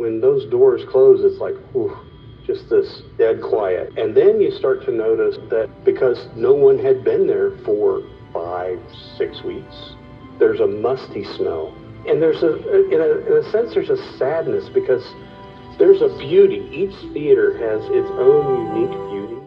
when those doors close, it's like, whew, just this dead quiet. And then you start to notice that because no one had been there for 5-6 weeks, there's a musty smell. And there's in a sense, there's a sadness because there's a beauty. Each theater has its own unique beauty.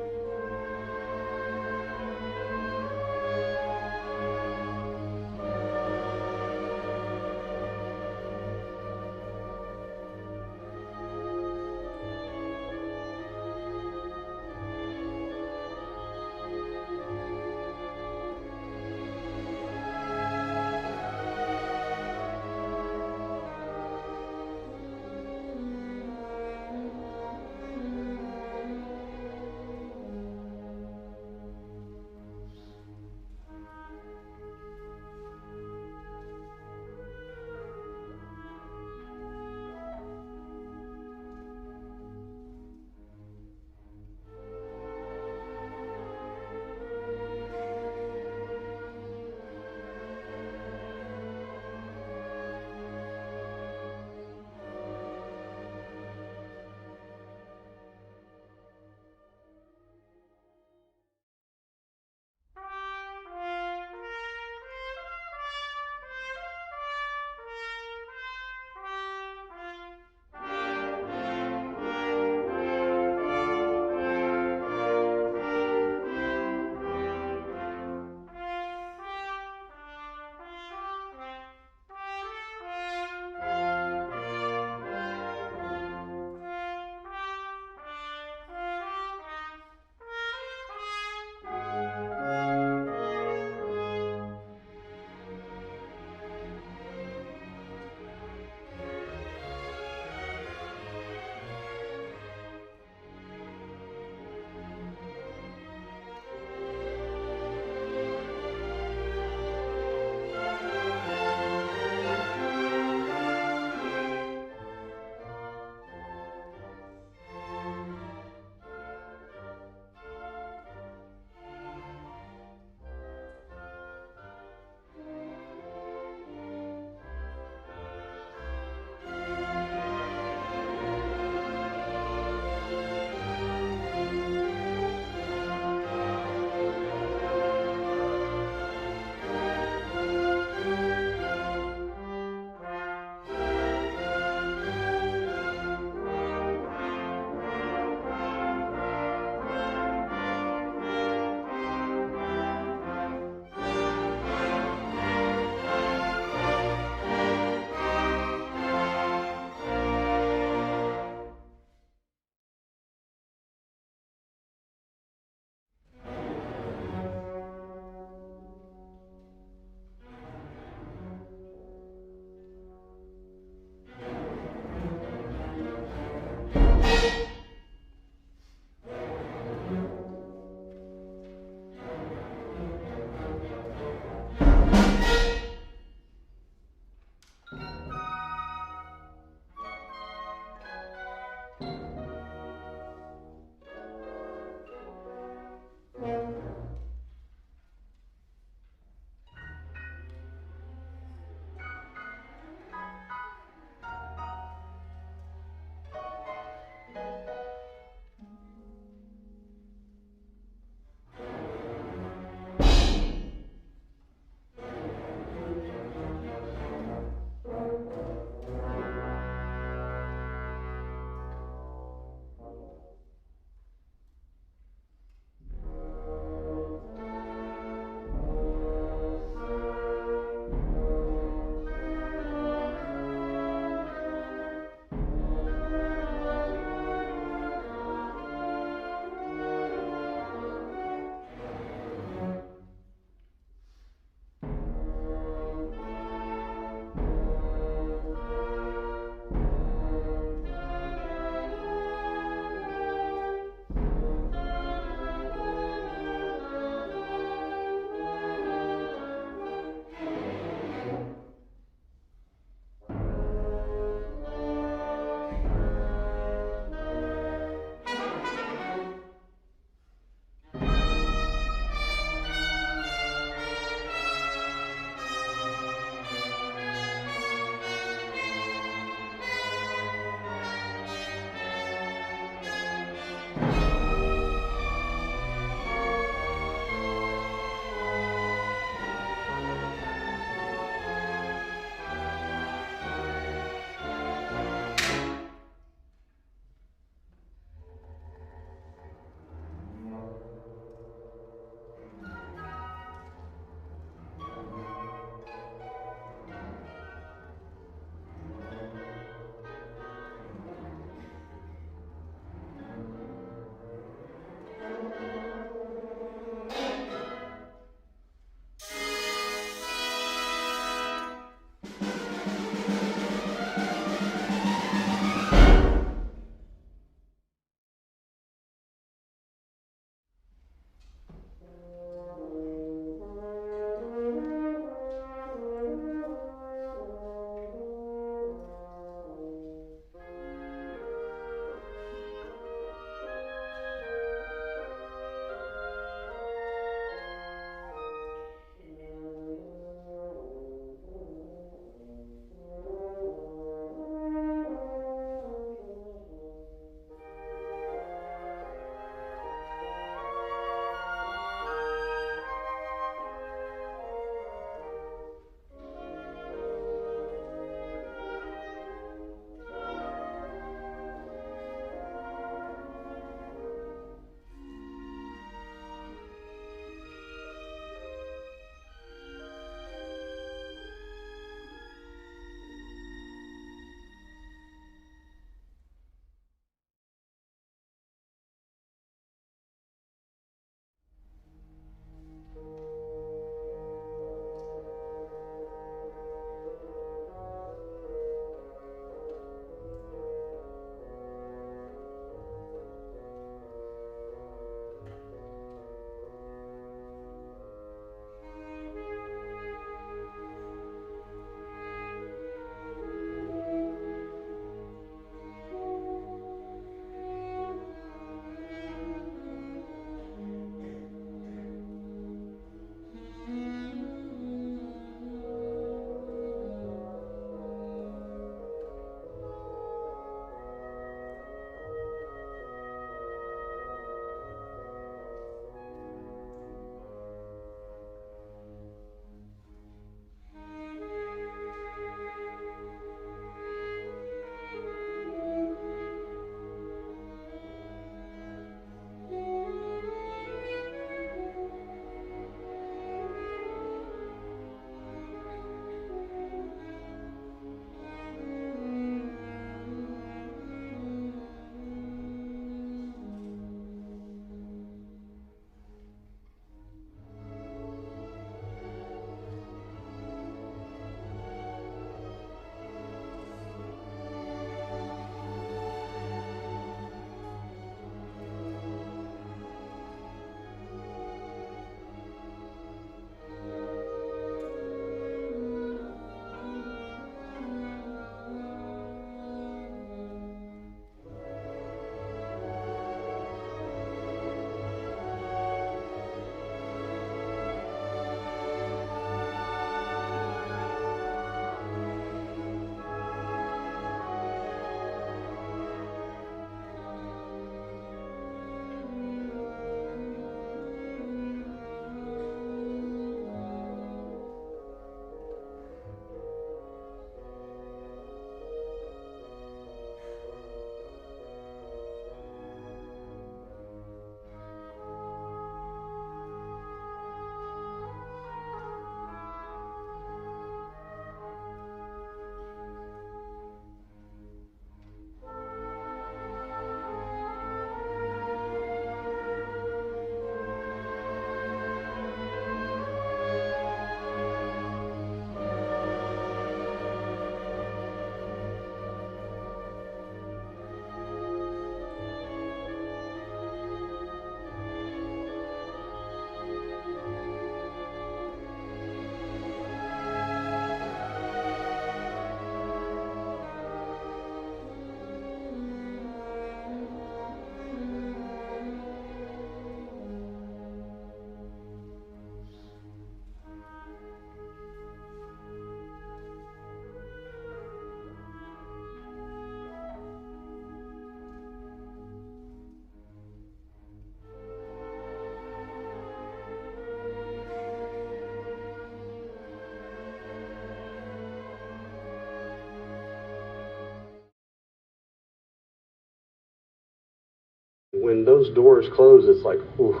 When those doors close, it's like, whew,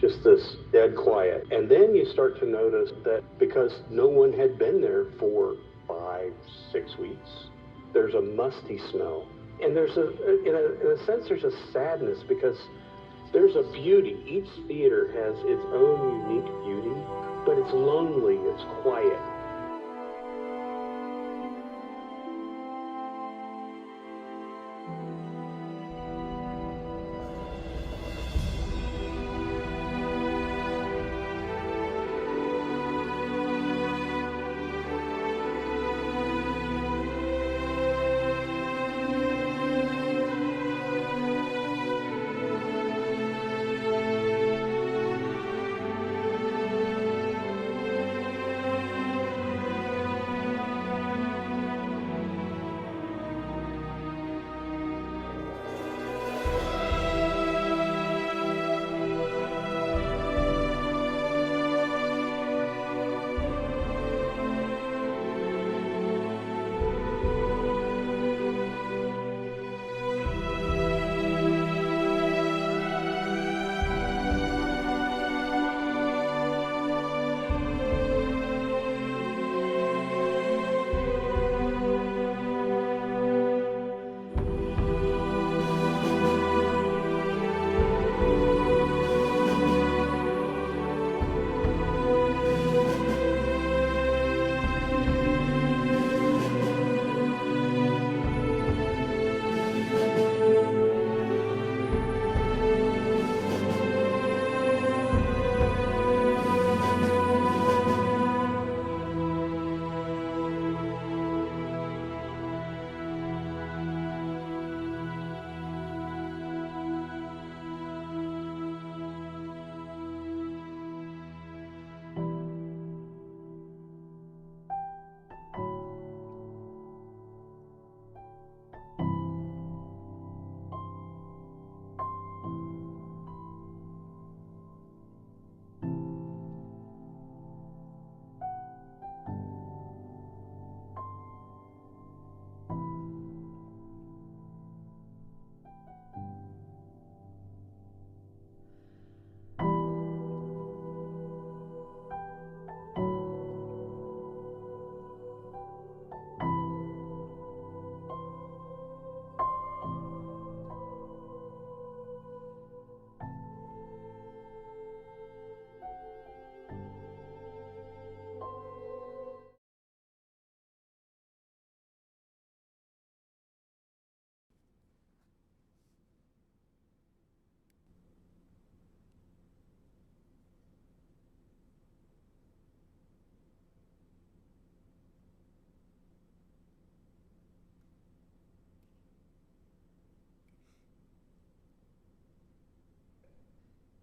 just this dead quiet. And then you start to notice that because no one had been there for 5, 6 weeks, there's a musty smell. And there's in a sense, there's a sadness because there's a beauty. Each theater has its own unique beauty, but it's lonely, it's quiet.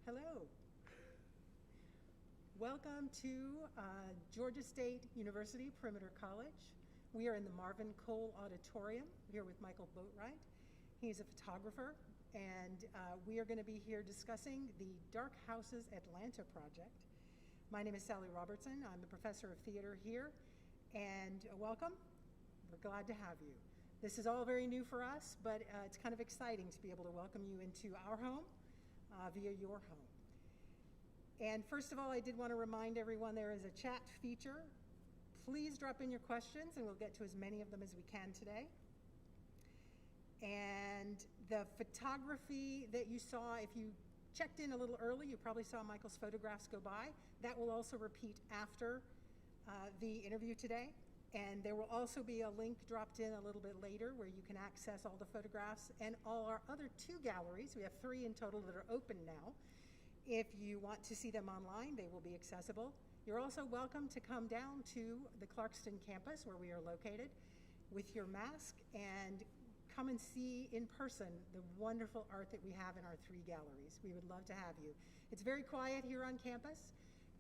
Hello. Welcome to Georgia State University Perimeter College. We are in the Marvin Cole Auditorium here with Michael Boatright. He's a photographer, and we are going to be here discussing the Dark Houses Atlanta project. My name is Sally Robertson. I'm the professor of theater here, and welcome. We're glad to have you. This is all very new for us, but it's kind of exciting to be able to welcome you into our home via your home. And first of all, I did want to remind everyone there is a chat feature. Please drop in your questions and we'll get to as many of them as we can today. And the photography that you saw, if you checked in a little early, you probably saw Michael's photographs go by. That will also repeat after the interview today. And there will also be a link dropped in a little bit later where you can access all the photographs and all our other 2 galleries. We have 3 in total that are open now. If you want to see them online, they will be accessible. You're also welcome to come down to the Clarkston campus where we are located with your mask and come and see in person the wonderful art that we have in our 3 galleries. We would love to have you. It's very quiet here on campus,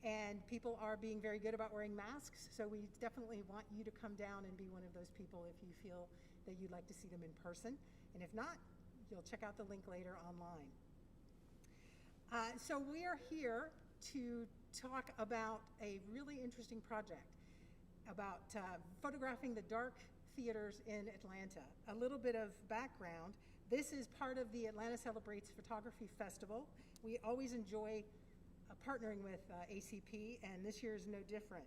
and people are being very good about wearing masks, so we definitely want you to come down and be one of those people if you feel that you'd like to see them in person. And if not, you'll check out the link later online. So we are here to talk about a really interesting project about photographing the dark theaters in Atlanta. A little bit of background. This is part of the Atlanta Celebrates Photography Festival. We always enjoy partnering with ACP, and this year is no different.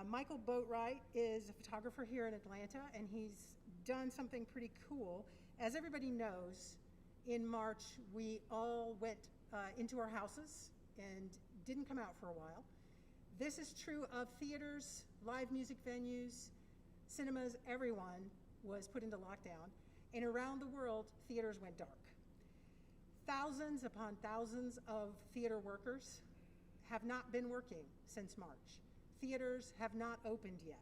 Michael Boatright is a photographer here in Atlanta, and he's done something pretty cool. As everybody knows, in March, we all went into our houses and didn't come out for a while. This is true of theaters, live music venues, cinemas. Everyone was put into lockdown, and around the world, theaters went dark. Thousands upon thousands of theater workers have not been working since March. Theaters have not opened yet.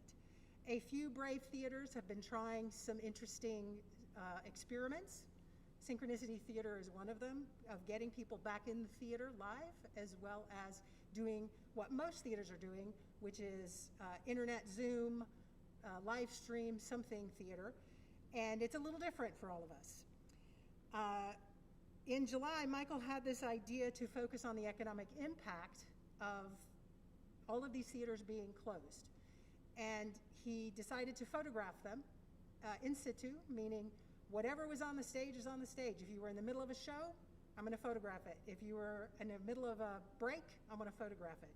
A few brave theaters have been trying some interesting experiments. Synchronicity Theater is one of them, of getting people back in the theater live, as well as doing what most theaters are doing, which is internet Zoom, live stream, something theater. And it's a little different for all of us. In July, Michael had this idea to focus on the economic impact of all of these theaters being closed. And he decided to photograph them in situ, meaning whatever was on the stage is on the stage. If you were in the middle of a show, I'm going to photograph it. If you were in the middle of a break, I'm going to photograph it.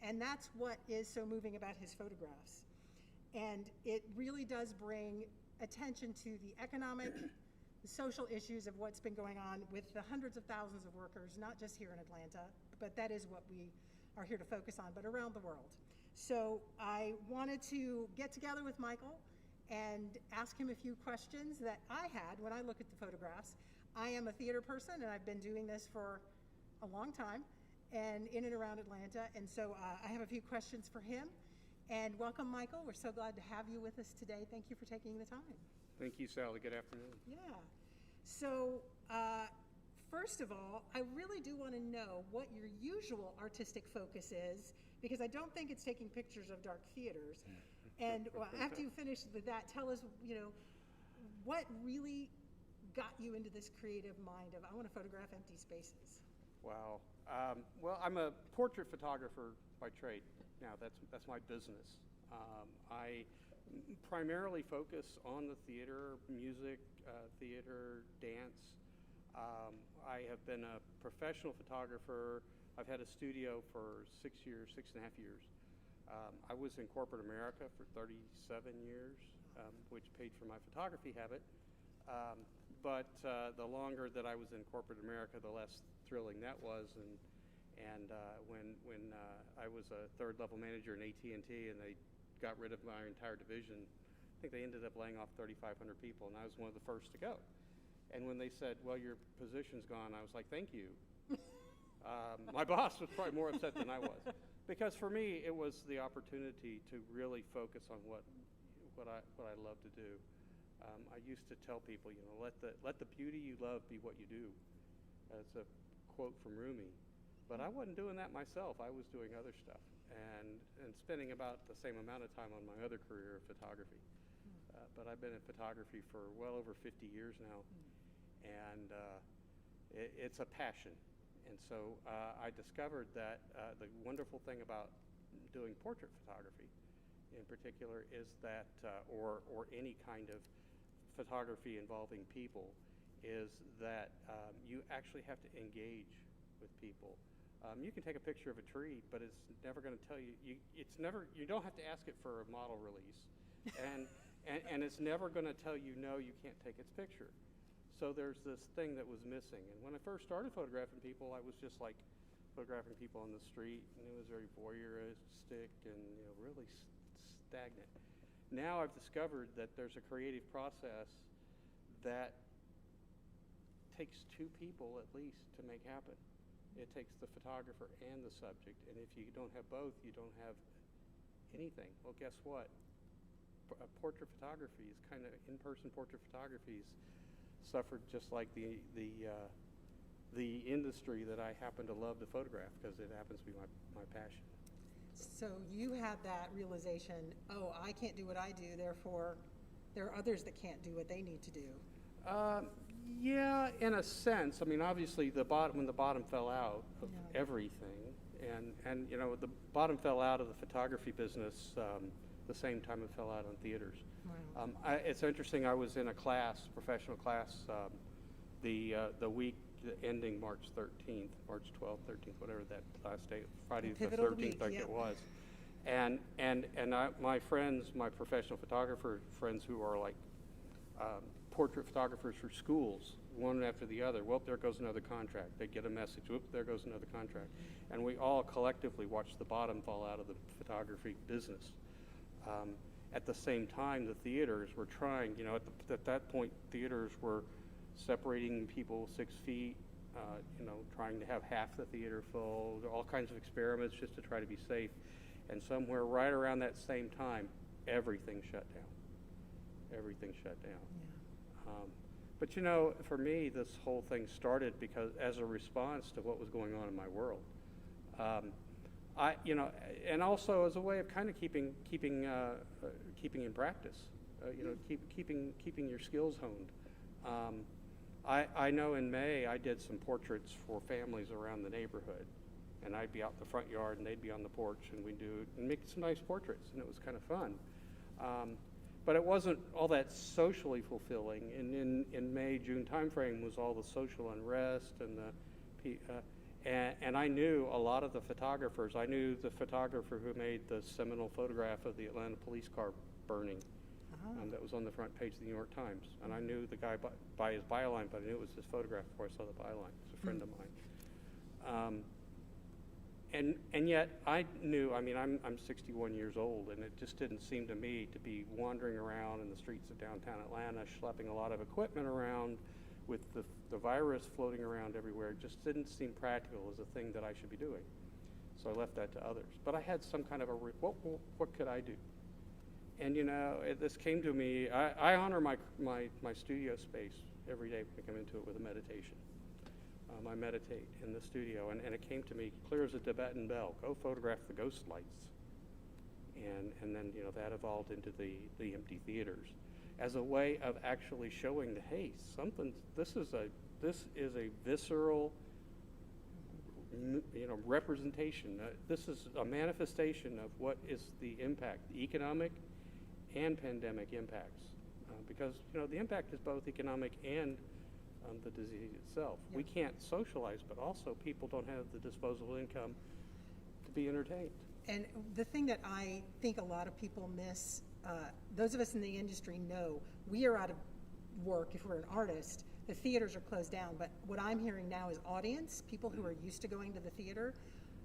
And that's what is so moving about his photographs. And it really does bring attention to the economic, the social issues of what's been going on with the hundreds of thousands of workers, not just here in Atlanta, but that is what we are here to focus on, but around the world. So I wanted to get together with Michael and ask him a few questions that I had when I look at the photographs. I am a theater person, and I've been doing this for a long time, and in and around Atlanta, and so I have a few questions for him. And welcome, Michael. We're so glad to have you with us today. Thank you for taking the time. Thank you, Sally. Good afternoon. Yeah. So, first of all, I really do want to know what your usual artistic focus is, because I don't think it's taking pictures of dark theaters. And after you finish with that, tell us, what really got you into this creative mind of, I want to photograph empty spaces? Wow. Well, I'm a portrait photographer by trade. Now, that's my business. I primarily focus on the theater, music, theater, dance. I have been a professional photographer. I've had a studio for 6 years, 6.5 years. I was in corporate America for 37 years, which paid for my photography habit. But the longer that I was in corporate America, the less thrilling that was. And when I was a third-level manager in AT&T and they got rid of my entire division, I think they ended up laying off 3,500 people, and I was one of the first to go. And when they said, well, your position's gone, I was like, thank you. My boss was probably more upset than I was. Because for me, it was the opportunity to really focus on what I love to do. I used to tell people, let the beauty you love be what you do. That's a quote from Rumi. But I wasn't doing that myself. I was doing other stuff and spending about the same amount of time on my other career of photography. But I've been in photography for well over 50 years now, and it's a passion. And so I discovered that the wonderful thing about doing portrait photography in particular is that, or any kind of photography involving people, is that you actually have to engage with people. You can take a picture of a tree, but it's never going to tell you, you don't have to ask it for a model release. And it's never going to tell you, no, you can't take its picture. So there's this thing that was missing. And when I first started photographing people, I was just like photographing people on the street, and it was very voyeuristic and really stagnant. Now I've discovered that there's a creative process that takes two people at least to make happen. It takes the photographer and the subject, and if you don't have both, you don't have anything. Well, guess what? Portrait photography is kind of in-person portrait photography suffered just like the industry that I happen to love to photograph, because it happens to be my passion. So you had that realization, oh, I can't do what I do, therefore there are others that can't do what they need to do. Yeah, in a sense. I mean, obviously, when the bottom fell out of everything, and the bottom fell out of the photography business the same time it fell out on theaters. Wow. It's interesting. I was in a class, professional class, the week ending March 13th, March 12th, 13th, whatever that last day, Friday the pivotal 13th, week, I think yeah. it was. My friends, my professional photographer friends who are like portrait photographers for schools, one after the other. Well, there goes another contract. They get a message. Whoop, there goes another contract. And we all collectively watched the bottom fall out of the photography business. At the same time, the theaters were trying, at that point, theaters were separating people 6 feet, trying to have half the theater full, all kinds of experiments just to try to be safe. And somewhere right around that same time, everything shut down. Everything shut down. Yeah. But for me, this whole thing started because as a response to what was going on in my world. And also as a way of kind of keeping in practice, keeping your skills honed. I know in May I did some portraits for families around the neighborhood, and I'd be out in the front yard and they'd be on the porch, and we'd make some nice portraits, and it was kind of fun. But it wasn't all that socially fulfilling. And in May, June timeframe was all the social unrest and I knew a lot of the photographers. I knew the photographer who made the seminal photograph of the Atlanta police car burning. That was on the front page of the New York Times. And I knew the guy by his byline, but I knew it was his photograph before I saw the byline. It's a friend of mine. And yet I knew, I'm 61 years old, and it just didn't seem to me to be wandering around in the streets of downtown Atlanta, schlepping a lot of equipment around with the virus floating around everywhere. It just didn't seem practical as a thing that I should be doing. So I left that to others. But I had some kind of what could I do? And this came to me. I honor my studio space every day when I come into it with a meditation. I meditate in the studio, and it came to me clear as a Tibetan bell. Go photograph the ghost lights, and then that evolved into the empty theaters as a way of actually showing that, hey, this is a visceral representation. This is a manifestation of what is the impact, the economic and pandemic impacts, because the impact is both economic and the disease itself. Yeah. We can't socialize, but also people don't have the disposable income to be entertained. And the thing that I think a lot of people miss, those of us in the industry know, we are out of work if we're an artist. The theaters are closed down, but what I'm hearing now is audience, people who are used to going to the theater,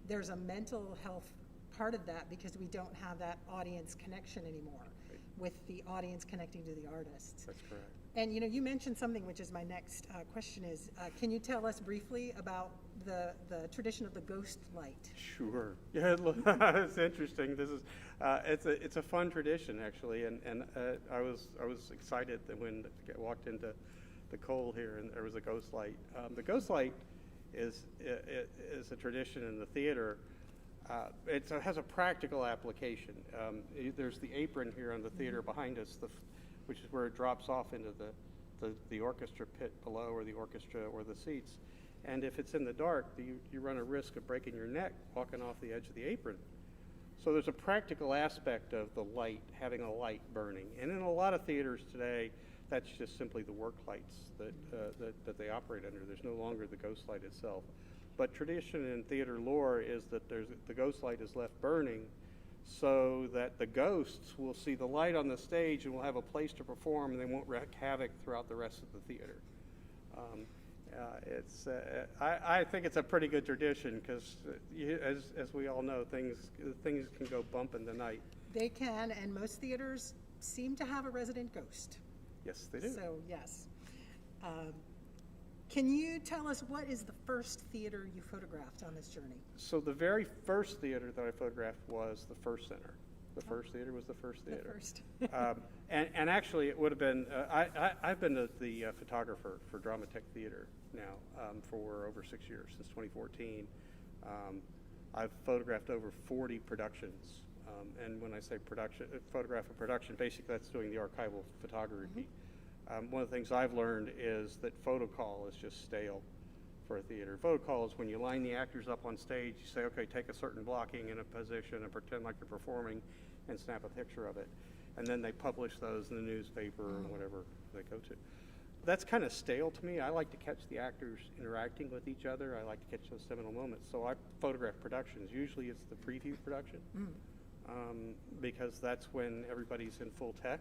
there's a mental health part of that because we don't have that audience connection anymore, right, with the audience connecting to the artists. That's correct. And you mentioned something which is my next question is, can you tell us briefly about the tradition of the ghost light? Sure. Yeah, it's interesting. This is it's a fun tradition actually, and I was excited that when I walked into the Cole here and there was a ghost light. The ghost light is a tradition in the theater. It has a practical application. There's the apron here on the theater behind us, which is where it drops off into the orchestra pit below, or the orchestra or the seats. And if it's in the dark, you run a risk of breaking your neck walking off the edge of the apron. So there's a practical aspect of the light, having a light burning. And in a lot of theaters today, that's just simply the work lights that they operate under. There's no longer the ghost light itself. But tradition in theater lore is that the ghost light is left burning so that the ghosts will see the light on the stage and will have a place to perform, and they won't wreak havoc throughout the rest of the theater. I think it's a pretty good tradition because, as we all know, things can go bump in the night. They can, and most theaters seem to have a resident ghost. Yes, they do. So, yes. Can you tell us what is the first theater you photographed on this journey? So the very first theater that I photographed was the First Center. The first theater was the First Theater. The first. And actually, it would have been, I've been the photographer for Dramatech Theater now for over 6 years, since 2014. I've photographed over 40 productions. And when I say photograph a production, basically that's doing the archival photography. One of the things I've learned is that photo call is just stale for a theater. Photo call is when you line the actors up on stage, you say, okay, take a certain blocking in a position and pretend like you're performing, and snap a picture of it. And then they publish those in the newspaper or whatever they go to. That's kind of stale to me. I like to catch the actors interacting with each other. I like to catch those seminal moments. So I photograph productions. Usually it's the preview production, because that's when everybody's in full tech,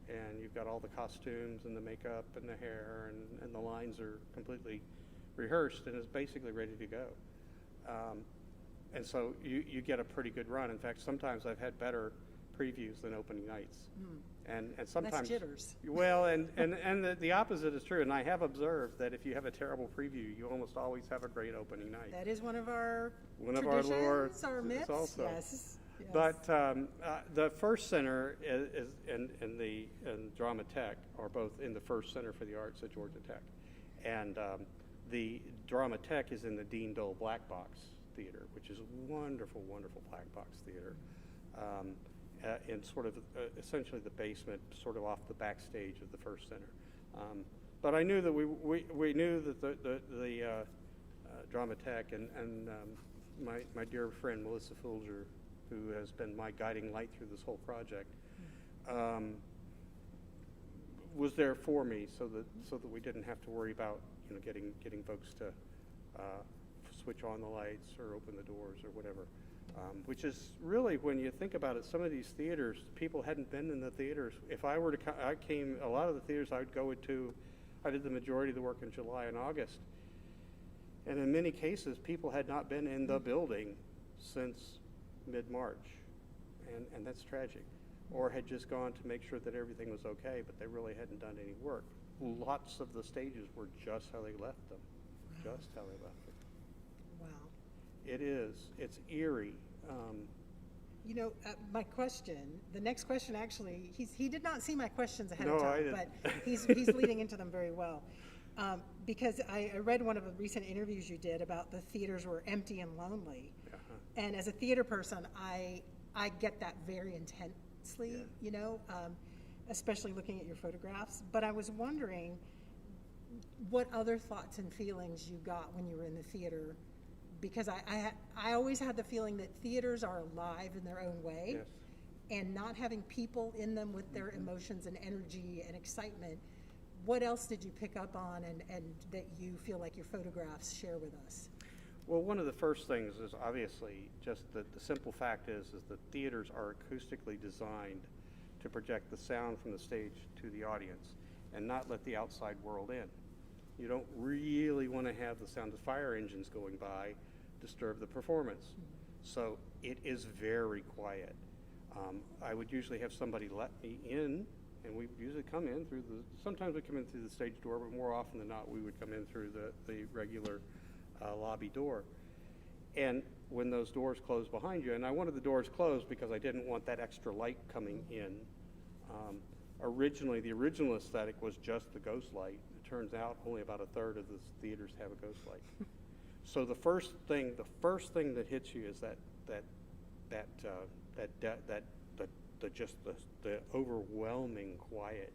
and you've got all the costumes and the makeup and the hair, and the lines are completely rehearsed and is basically ready to go. And so you get a pretty good run. In fact, sometimes I've had better previews than opening nights. And sometimes Less jitters. Well, and the opposite is true. And I have observed that if you have a terrible preview, you almost always have a great opening night. That is one of our Traditions, lore, our myths. Also. Yes. But the First Center and Drama Tech are both in the First Center for the Arts at Georgia Tech. And the Drama Tech is in the Dean Dole Black Box Theater, which is a wonderful, wonderful black box theater. In sort of essentially the basement, sort of off the backstage of the First Center. But I knew that we knew that the Drama Tech and my dear friend Melissa Fulger, who has been my guiding light through this whole project, was there for me, so that we didn't have to worry about getting folks to switch on the lights or open the doors or whatever. Which is really, when you think about it, some of these theaters, people hadn't been in the theaters. If I were to, a lot of the theaters I would go to, I did the majority of the work in July and August. And in many cases, people had not been in the building since mid-March. And that's tragic. Or had just gone to make sure that everything was okay, but they really hadn't done any work. Lots of the stages were just how they left them. Just how they left them. Wow. It is. It's eerie. My question, the next question actually, he did not see my questions ahead No, of time, I didn't. but he's leading into them very well. Because I read one of the recent interviews you did about the theaters were empty and lonely. And as a theater person, I get that very intensely, especially looking at your photographs. But I was wondering what other thoughts and feelings you got when you were in the theater, because I always had the feeling that theaters are alive in their own way. Yes. And not having people in them with their emotions and energy and excitement. What else did you pick up on and that you feel like your photographs share with us? Well, one of the first things is obviously just that the simple fact is that theaters are acoustically designed to project the sound from the stage to the audience and not let the outside world in. You don't really want to have the sound of fire engines going by disturb the performance. So it is very quiet. I would usually have somebody let me in, and we usually come in through sometimes we come in through the stage door, but more often than not we would come in through the regular lobby door. And when those doors close behind you, and I wanted the doors closed because I didn't want that extra light coming in. Originally, the original aesthetic was just the ghost light. It turns out only about a third of the theaters have a ghost light. So the first thing that hits you is the overwhelming quiet.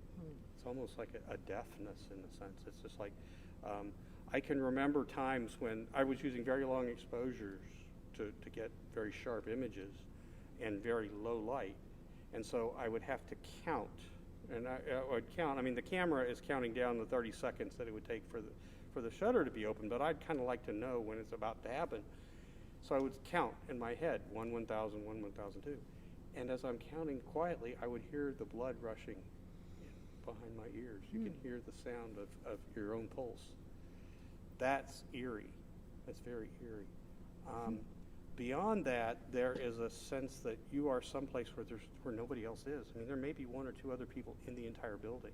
It's almost like a deafness in a sense. It's just like I can remember times when I was using very long exposures to get very sharp images and very low light, and so I would have to count. And I would count. I mean, the camera is counting down the 30 seconds that it would take for the shutter to be open, but I'd kind of like to know when it's about to happen. So I would count in my head, 1, 1,000, 1, 1,002. And as I'm counting quietly, I would hear the blood rushing behind my ears. You can hear the sound of your own pulse. That's eerie. That's very eerie. Beyond that, there is a sense that you are someplace where nobody else is. I mean, there may be 1 or 2 other people in the entire building.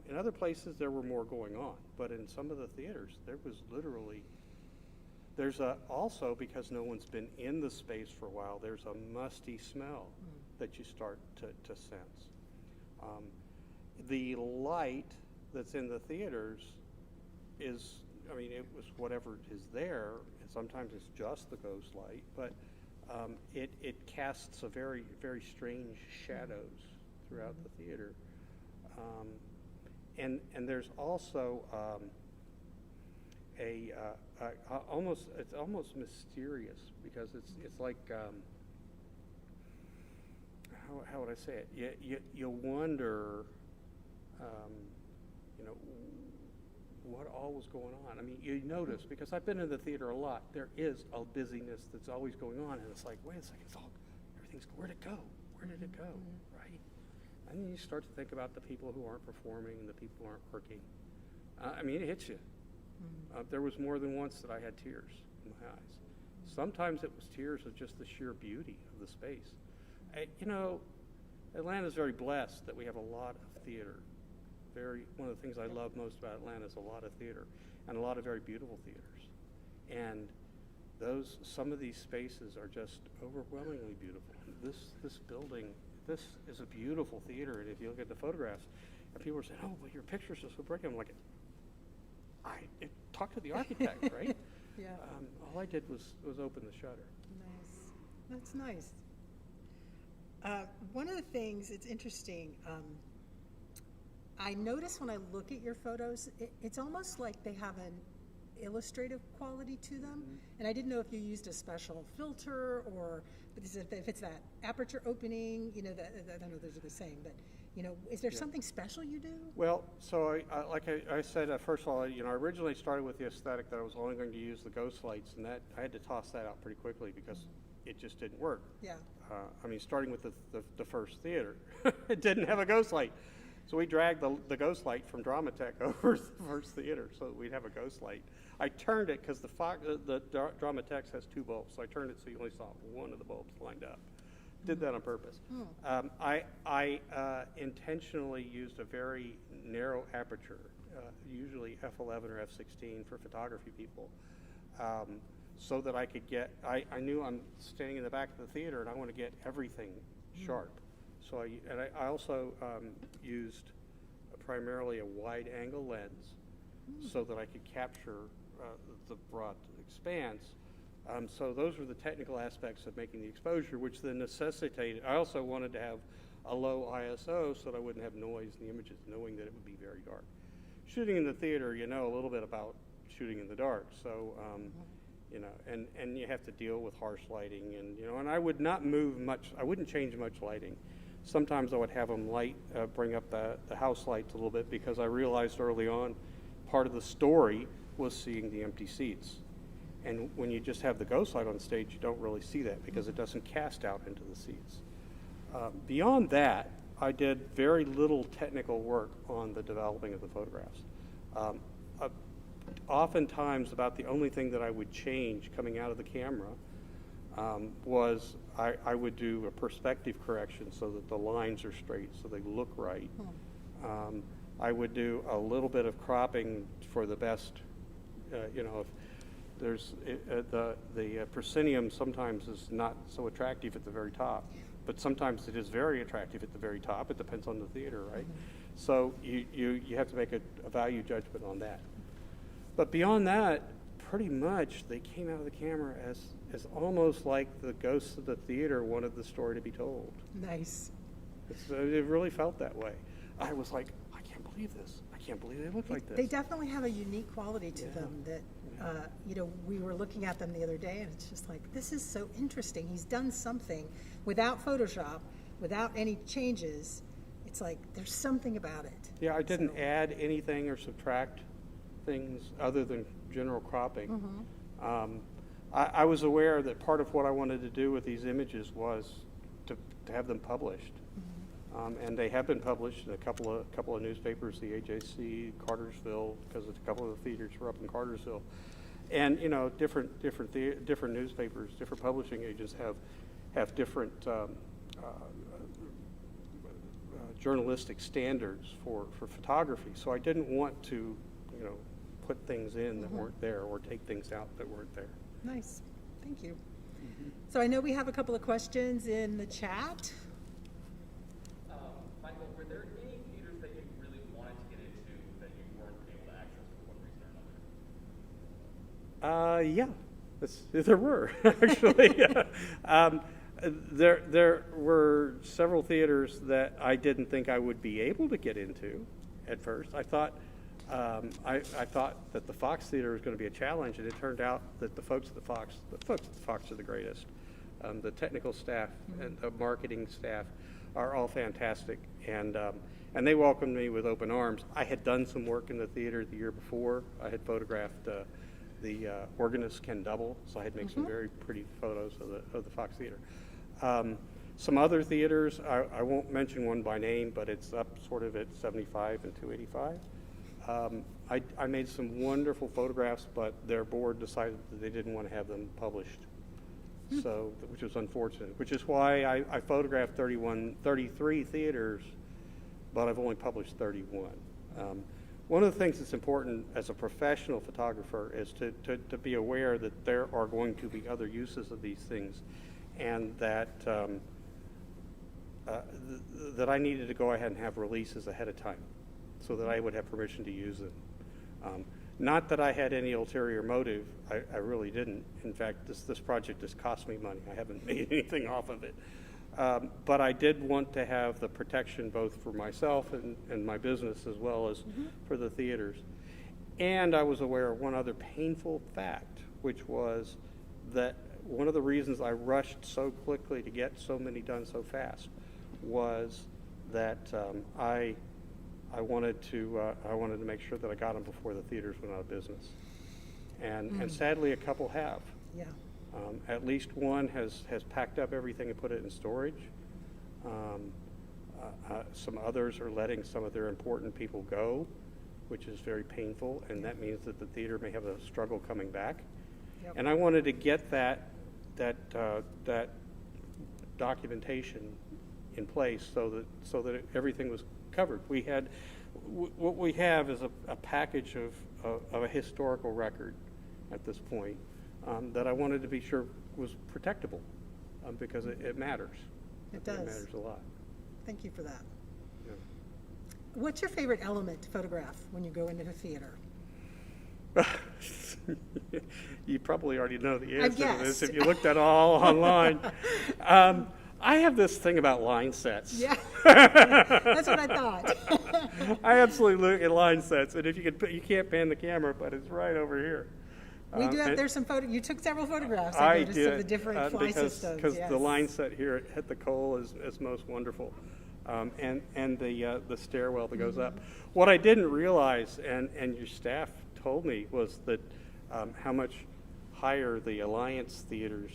In other places, there were more going on, but in some of the theaters, there was literally. Also, because no one's been in the space for a while, there's a musty smell that you start to sense. The light that's in the theaters is, it was whatever is there, and sometimes it's just the ghost light, but it casts a very, very strange shadows throughout the theater. And there's also it's almost mysterious, because it's like how would I say it? You wonder, you know, what all was going on. I mean, you notice, because I've been in the theater a lot, there is a busyness that's always going on, and it's like, wait a second, everything's, where'd it go? Where did it go, right? And then you start to think about the people who aren't performing and the people who aren't working. I mean, it hits you. There was more than once that I had tears in my eyes. Sometimes it was tears of just the sheer beauty of the space. You know, Atlanta's very blessed that we have a lot of theater. One of the things I love most about Atlanta is a lot of theater, and a lot of very beautiful theaters. And some of these spaces are just overwhelmingly beautiful. This building, this is a beautiful theater, and if you look at the photographs, and people are saying, "Oh, well, your pictures are so pretty." I'm like, talk to the architect, right? Yeah. All I did was open the shutter. Nice. That's nice. One of the things, it's interesting, I notice when I look at your photos, it's almost like they have an illustrative quality to them. And I didn't know if you used a special filter or if it's that aperture opening, you know, I don't know if those are the same, but, you know, is there something special you do? Well, so like I said, first of all, you know, I originally started with the aesthetic that I was only going to use the ghost lights, and that I had to toss that out pretty quickly because it just didn't work. Yeah. I mean, starting with the first theater, it didn't have a ghost light. So we dragged the ghost light from Dramatech over to the first theater so that we'd have a ghost light. I turned it because the Dramatech has 2 bulbs, so I turned it so you only saw one of the bulbs lined up. Did that on purpose. I intentionally used a very narrow aperture, usually f11 or f16 for photography people, so that I could get, I knew I'm standing in the back of the theater and I want to get everything sharp. So I also used primarily a wide angle lens so that I could capture the broad expanse. So those were the technical aspects of making the exposure, which then necessitated, I also wanted to have a low ISO so that I wouldn't have noise in the images, knowing that it would be very dark. Shooting in the theater, you know a little bit about shooting in the dark, so you know, and you have to deal with harsh lighting, and you know, and I would not move much, I wouldn't change much lighting. Sometimes I would have them bring up the house lights a little bit, because I realized early on part of the story was seeing the empty seats. And when you just have the ghost light on stage, you don't really see that because it doesn't cast out into the seats. Beyond that, I did very little technical work on the developing of the photographs. Oftentimes, about the only thing that I would change coming out of the camera was I would do a perspective correction so that the lines are straight, so they look right. I would do a little bit of cropping for the best, you know, if there's the proscenium sometimes is not so attractive at the very top, but sometimes it is very attractive at the very top. It depends on the theater, right? So you have to make a value judgment on that. But beyond that, pretty much they came out of the camera as almost like the ghosts of the theater wanted the story to be told. Nice. It really felt that way. I was like, I can't believe this. I can't believe they look like this. They definitely have a unique quality to them that, you know, we were looking at them the other day and it's just like, this is so interesting. He's done something without Photoshop, without any changes. It's like, there's something about it. Yeah, I didn't add anything or subtract things other than general cropping. I was aware that part of what I wanted to do with these images was to have them published. And they have been published in a couple of newspapers, the AJC, Cartersville, because a couple of the theaters were up in Cartersville, and you know, different newspapers, different publishing agents have different journalistic standards for photography. So I didn't want to, you know, put things in that weren't there or take things out that weren't there. Nice, thank you. So I know we have a couple of questions in the chat. Michael, were there any theaters that you really wanted to get into that you weren't able to access for one reason or another? Yeah, there were actually. There were several theaters that I didn't think I would be able to get into at first. I thought that the Fox Theater was going to be a challenge, and it turned out that the folks at the Fox are the greatest. The technical staff and the marketing staff are all fantastic, and they welcomed me with open arms. I had done some work in the theater the year before. I had photographed the organist Ken Double, so I had made some very pretty photos of the Fox Theater. Some other theaters, I won't mention one by name, but it's up sort of at 75 and 285. I made some wonderful photographs, but their board decided that they didn't want to have them published, so which was unfortunate. Which is why I photographed 33 theaters, but I've only published 31. One of the things that's important as a professional photographer is to be aware that there are going to be other uses of these things, and that that I needed to go ahead and have releases ahead of time so that I would have permission to use them. Not that I had any ulterior motive, I really didn't. In fact, this project has cost me money. I haven't made anything off of it. But I did want to have the protection both for myself and my business as well as for the theaters. And I was aware of one other painful fact, which was that one of the reasons I rushed so quickly to get so many done so fast was that I wanted to make sure that I got them before the theaters went out of business. And sadly, a couple have. Yeah. At least one has packed up everything and put it in storage. Some others are letting some of their important people go, which is very painful, and that means that the theater may have a struggle coming back. Yep. And I wanted to get that documentation in place so that everything was covered. We had what we have is a package of a historical record at this point that I wanted to be sure was protectable because it matters. It does. It matters a lot. Thank you for that. Yeah. What's your favorite element to photograph when you go into the theater? You probably already know the I've answer to this guessed. if you looked at all online. I have this thing about line sets. Yeah, that's what I thought. I absolutely look at line sets, and if you can't pan the camera, but it's right over here. We do have, there's some photo, you took several photographs, I noticed, did, of the different fly systems. because Yes. the line set here at the Cole is most wonderful, and the stairwell that goes up. What I didn't realize, and your staff told me, was that how much higher the Alliance Theater's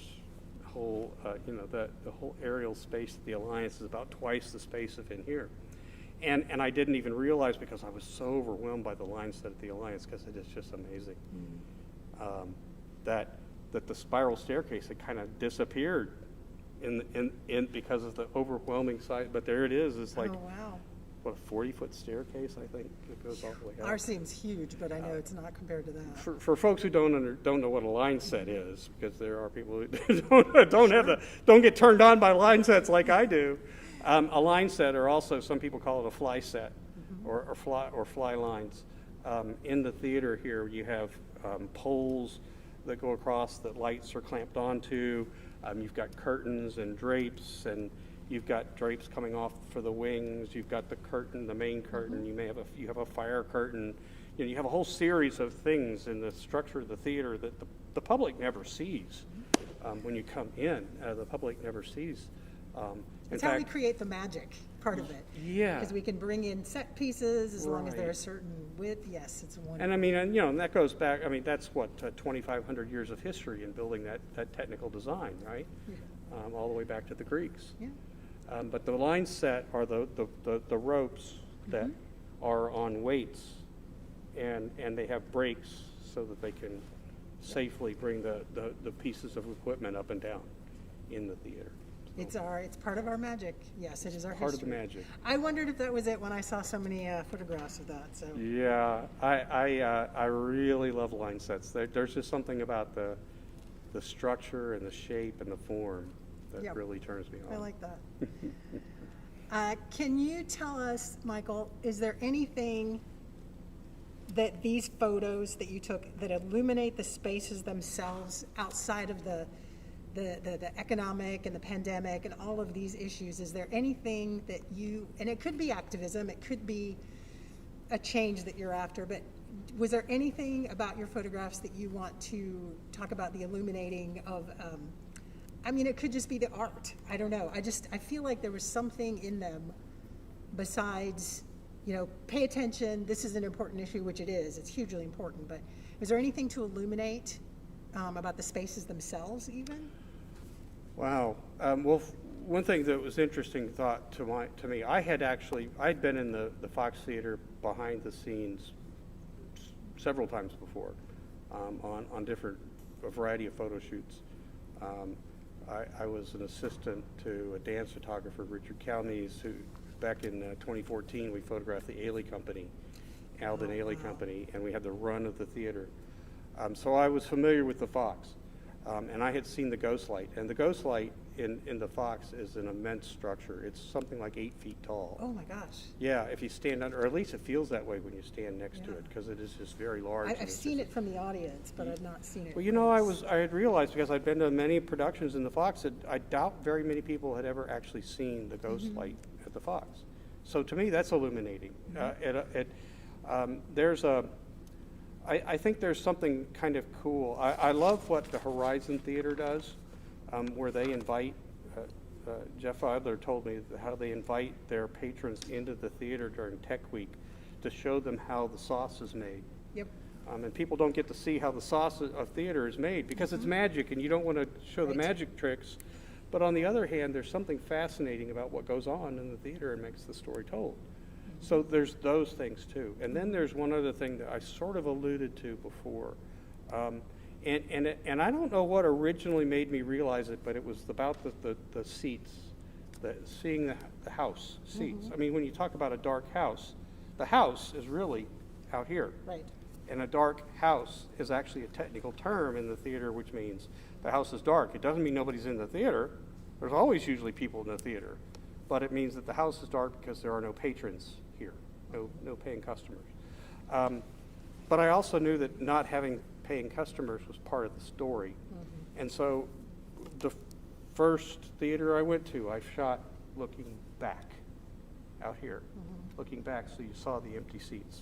whole, the whole aerial space of the Alliance is about twice the space of in here. And I didn't even realize because I was so overwhelmed by the line set at the Alliance because it is just amazing. That the spiral staircase had kind of disappeared in because of the overwhelming size. But there it is. It's like, Oh, wow. what, a 40-foot staircase, I think, that goes all the way up. Ours seems huge, but I know it's not compared to that. For folks who don't know what a line set is, because there are people who don't get turned on by line sets like I do. A line set, or also some people call it a fly set, or fly lines. In the theater here, you have poles that go across that lights are clamped onto. You've got curtains and drapes, and you've got drapes coming off for the wings. You've got the curtain, the main curtain. You have a fire curtain. You have a whole series of things in the structure of the theater that the public never sees when you come in. The public never sees. It's how we create the magic part of it. Yeah. Because we can bring in set pieces as long as they're a Right. certain width. Yes, it's wonderful. And I mean, and that goes back, that's what, 2,500 years of history in building that technical design, right? Yeah. All the way back to the Greeks. Yeah. But the line set are the ropes that are on weights, and they have brakes so that they can safely bring the pieces of equipment up and down in the theater. It's part of our magic. Yes, it is our Part history. of the magic. I wondered if that was it when I saw so many photographs of that. So Yeah, I really love line sets. There's just something about the structure and the shape and the form that Yep. really turns me on. I like that. Can you tell us, Michael, is there anything that these photos that you took that illuminate the spaces themselves outside of the economic and the pandemic and all of these issues? Is there anything that and it could be activism, it could be a change that you're after, but was there anything about your photographs that you want to talk about the illuminating of, I mean, it could just be the art. I don't know. I feel like there was something in them besides, pay attention. This is an important issue, which it is. It's hugely important. But is there anything to illuminate about the spaces themselves even? Wow. Well, one thing that was interesting thought to me, I'd been in the Fox Theater behind the scenes several times before on a variety of photo shoots. I was an assistant to a dance photographer, Richard Calmes, who back in 2014 we photographed the Ailey Company, Alden Ailey Company, and we had the run of the theater. So I was familiar with the Fox, and I had seen the Ghost Light, and the Ghost Light in the Fox is an immense structure. It's something like 8 feet tall. Oh my gosh. Yeah, if you stand under, or at least it feels that way when you stand next to it, because it is just very large. I've seen it from the audience, but I've not seen it. Well, I had realized, because I'd been to many productions in the Fox, that I doubt very many people had ever actually seen the Ghost Light at the Fox. So to me, that's illuminating. I think there's something kind of cool. I love what the Horizon Theater does, where they invite, Jeff Adler told me how they invite their patrons into the theater during Tech Week to show them how the sauce is made. Yep. And people don't get to see how the sauce of theater is made because it's magic and you don't want to show the magic tricks. But on the other hand, there's something fascinating about what goes on in the theater and makes the story told. So there's those things too. And then there's one other thing that I sort of alluded to before. And I don't know what originally made me realize it, but it was about the seats, seeing the house seats. I mean, when you talk about a dark house, the house is really out here. Right. And a dark house is actually a technical term in the theater, which means the house is dark. It doesn't mean nobody's in the theater. There's always usually people in the theater. But it means that the house is dark because there are no patrons here, no paying customers. But I also knew that not having paying customers was part of the story. And so the first theater I went to, I shot looking back out here, looking back so you saw the empty seats.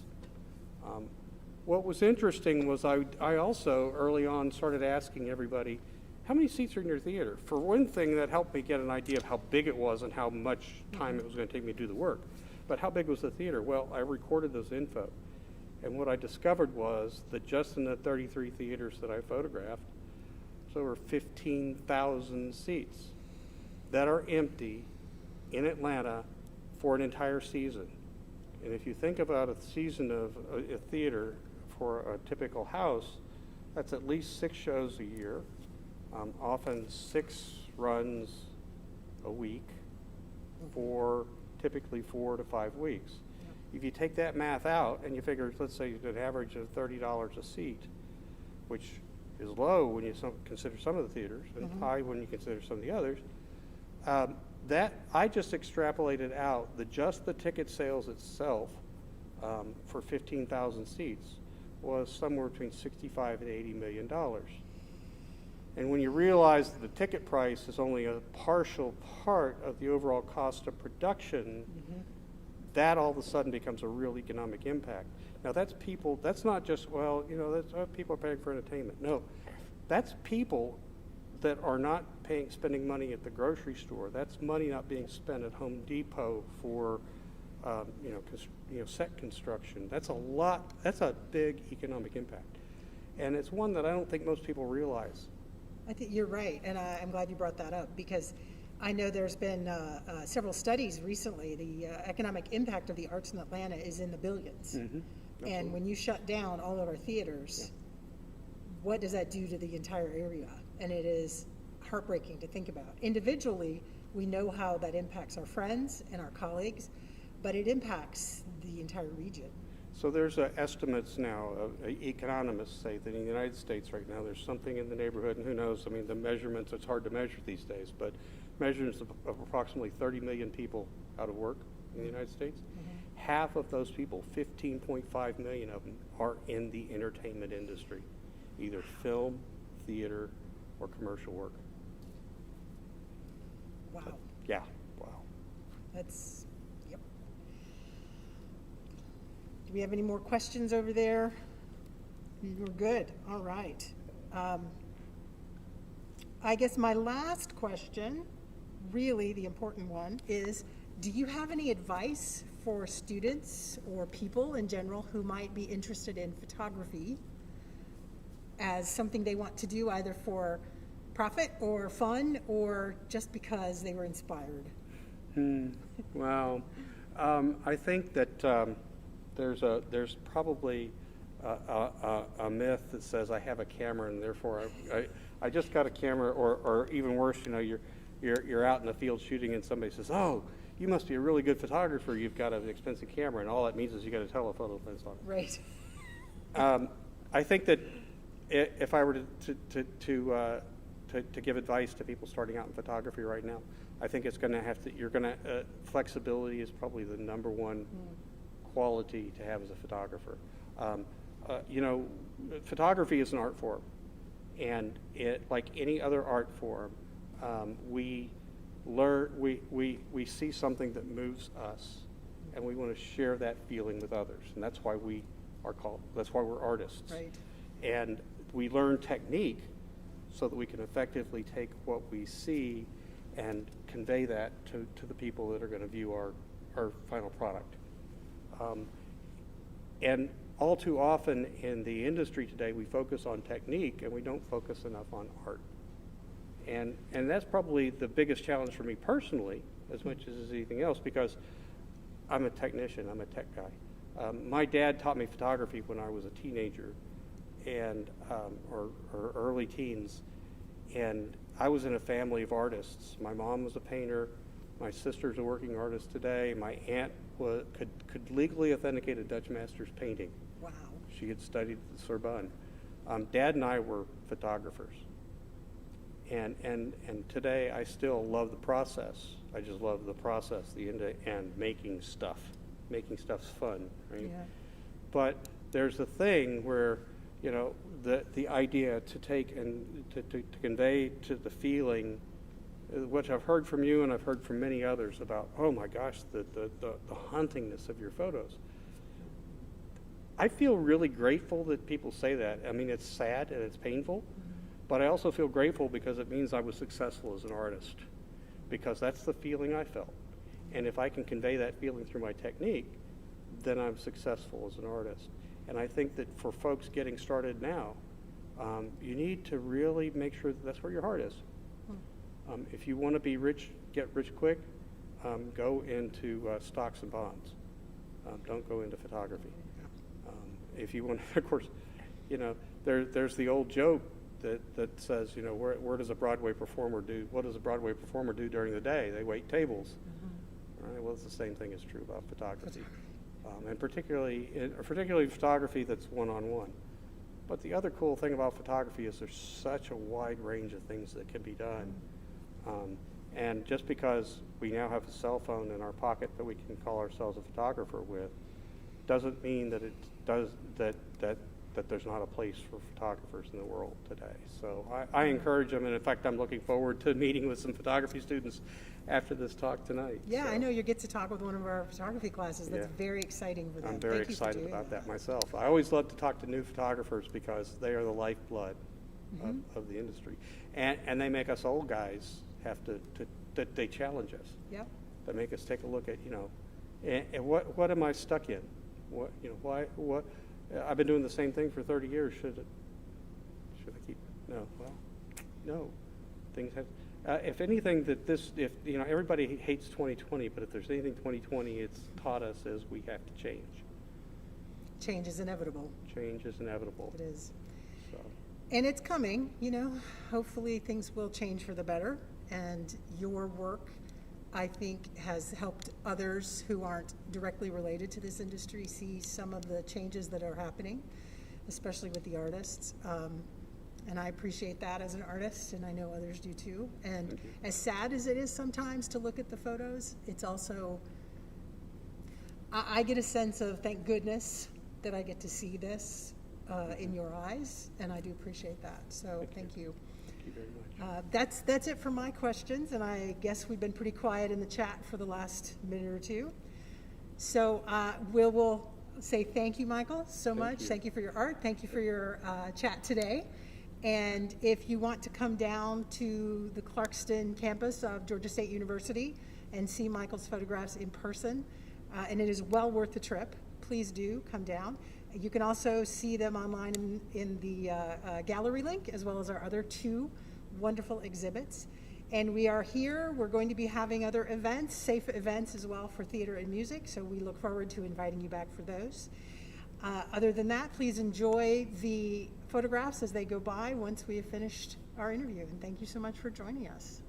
What was interesting was I also early on started asking everybody, how many seats are in your theater? For one thing, that helped me get an idea of how big it was and how much time it was going to take me to do the work. But how big was the theater? Well, I recorded those info. And what I discovered was that just in the 33 theaters that I photographed, there's over 15,000 seats that are empty in Atlanta for an entire season. And if you think about a season of a theater for a typical house, that's at least 6 shows a year, often 6 runs a week for typically 4 to 5 weeks. If you take that math out and you figure, let's say an average of $30 a seat, which is low when you consider some of the theaters and high when you consider some of the others, that I just extrapolated out that just the ticket sales itself for 15,000 seats was somewhere between $65 and $80 million. And when you realize that the ticket price is only a partial part of the overall cost of production, that all of a sudden becomes a real economic impact. Now that's people, that's not just, well, that's people are paying for entertainment. No, that's people that are not spending money at the grocery store. That's money not being spent at Home Depot for set construction. That's a big economic impact. And it's one that I don't think most people realize. I think you're right, and I'm glad you brought that up because I know there's been several studies recently. The economic impact of the arts in Atlanta is in the billions. And when you shut down all of our theaters, what does that do to the entire area? And it is heartbreaking to think about. Individually, we know how that impacts our friends and our colleagues, but it impacts the entire region. So there's estimates now, economists say that in the United States right now there's something in the neighborhood, and who knows, I mean the measurements, it's hard to measure these days, but measurements of approximately 30 million people out of work in the United States. Half of those people, 15.5 million of them, are in the entertainment industry, either film, theater, or commercial work. Wow. Yeah, wow. That's, yep. Do we have any more questions over there? We're good. All right. I guess my last question, really the important one, is do you have any advice for students or people in general who might be interested in photography as something they want to do either for profit or fun or just because they were inspired? Well, I think that there's probably a myth that says I have a camera and therefore I just got a camera, or even worse, you're out in the field shooting and somebody says, "Oh, you must be a really good photographer. You've got an expensive camera," and all that means is you got a telephoto lens on it. Right. I think that if I were to give advice to people starting out in photography right now, I think it's going to have to. Flexibility is probably the number one quality to have as a photographer. Photography is an art form, and like any other art form, we see something that moves us, and we want to share that feeling with others, and that's why that's why we're artists. Right. And we learn technique so that we can effectively take what we see and convey that to the people that are going to view our final product. And all too often in the industry today, we focus on technique and we don't focus enough on art. And that's probably the biggest challenge for me personally, as much as anything else, because I'm a technician, I'm a tech guy. My dad taught me photography when I was a teenager, and or early teens, and I was in a family of artists. My mom was a painter, my sister's a working artist today, my aunt could legally authenticate a Dutch master's painting. Wow. She had studied at the Sorbonne. Dad and I were photographers. And today I still love the process. I just love the process, the end-to-end making stuff. Making stuff's fun, right? Yeah. But there's a thing where, the idea to take and to convey to the feeling, which I've heard from you and I've heard from many others about, oh my gosh, the hauntingness of your photos. I feel really grateful that people say that. I mean, it's sad and it's painful, but I also feel grateful because it means I was successful as an artist, because that's the feeling I felt. And if I can convey that feeling through my technique, then I'm successful as an artist. And I think that for folks getting started now, you need to really make sure that that's where your heart is. If you want to be rich, get rich quick, go into stocks and bonds. Don't go into photography. If you want, of course, there's the old joke that says, where does a Broadway performer do? What does a Broadway performer do during the day? They wait tables. Right? Well, it's the same thing is true about photography, and particularly photography that's one-on-one. But the other cool thing about photography is there's such a wide range of things that can be done. And just because we now have a cell phone in our pocket that we can call ourselves a photographer with, doesn't mean that that there's not a place for photographers in the world today. So I encourage them, and in fact, I'm looking forward to meeting with some photography students after this talk tonight. Yeah, so. I know you get to talk with one of our photography classes. That's very exciting for them. I'm very Thank you for excited doing about that myself. I always love to talk to new photographers because they are the lifeblood of the industry. And they make us old guys have to they challenge us. Yep. They make us take a look at, and what am I stuck in? What I've been doing the same thing for 30 years. Should I keep? No. Well, no. Things have. If anything, if everybody hates 2020, but if there's anything 2020 it's taught us is we have to change. Change is inevitable. Change is inevitable. It is. So. And it's coming, hopefully things will change for the better. And your work, I think, has helped others who aren't directly related to this industry see some of the changes that are happening, especially with the artists. And I appreciate that as an artist, and I know others do too. And as sad as it is sometimes to look at the photos, it's also, I get a sense of thank goodness that I get to see this in your eyes, and I do appreciate that. So thank you. Thank you very much. That's it for my questions, and I guess we've been pretty quiet in the chat for the last minute or two. So we'll say thank you, Michael, so much. Thank you for your art. Thank you for your chat today. And if you want to come down to the Clarkston campus of Georgia State University and see Michael's photographs in person, and it is well worth the trip, please do come down. You can also see them online in the gallery link, as well as our other 2 wonderful exhibits. And we are here. We're going to be having other events, safe events as well for theater and music, so we look forward to inviting you back for those. Other than that, please enjoy the photographs as they go by once we have finished our interview. And thank you so much for joining us.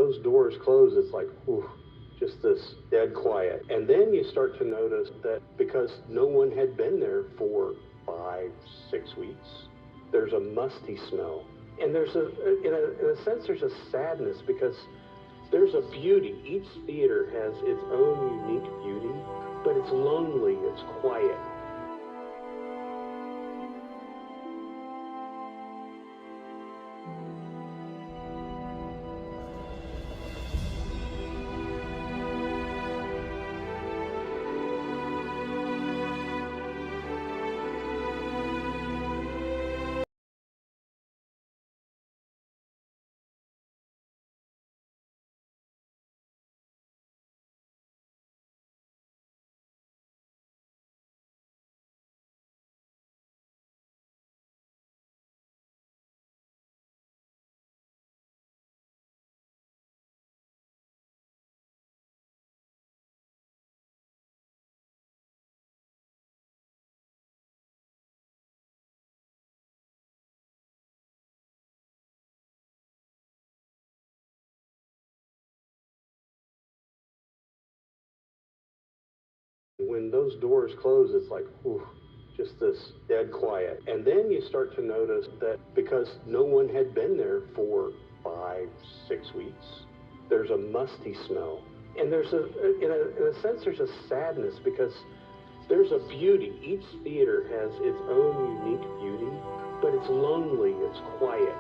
those doors close, it's like, whew, just this dead quiet. And then you start to notice that because no one had been there for 5, 6 weeks, there's a musty smell. And there's in a sense, there's a sadness because there's a beauty. Each theater has its own unique beauty, but it's lonely, it's quiet. When those doors close, it's like, whew, just this dead quiet. And then you start to notice that because no one had been there for 5, 6 weeks, there's a musty smell. And there's in a sense, there's a sadness because there's a beauty. Each theater has its own unique beauty, but it's lonely, it's quiet.